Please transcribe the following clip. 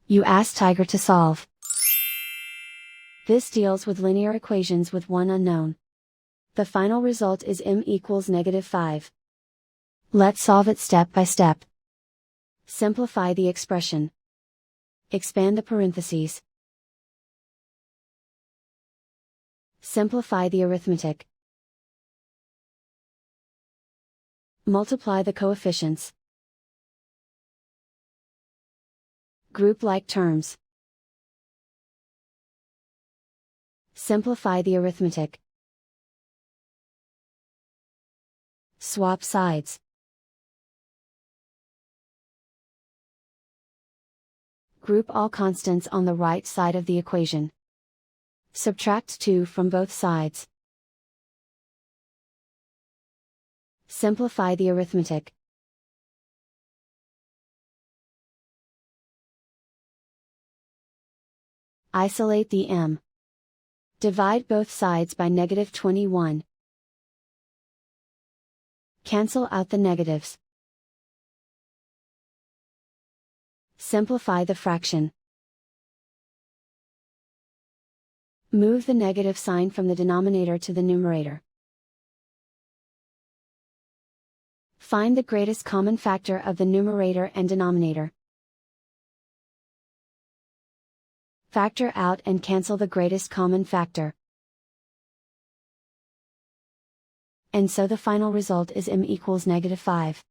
You ask Tiger to solve. This deals with linear equations with one unknown. The final result is m equals -5. Let's solve it step by step. Simplify the expression. Expand the parentheses. Simplify the arithmetic. Multiply the coefficients. Group like terms. Simplify the arithmetic. Swap sides. Group all constants on the right side of the equation. Subtract 2 from both sides. Simplify the arithmetic. Isolate the m. Divide both sides by -21. Cancel out the negatives. Simplify the fraction. Move the negative sign from the denominator to the numerator. Find the greatest common factor of the numerator and denominator. Factor out and cancel the greatest common factor. And so the final result is m equals -5.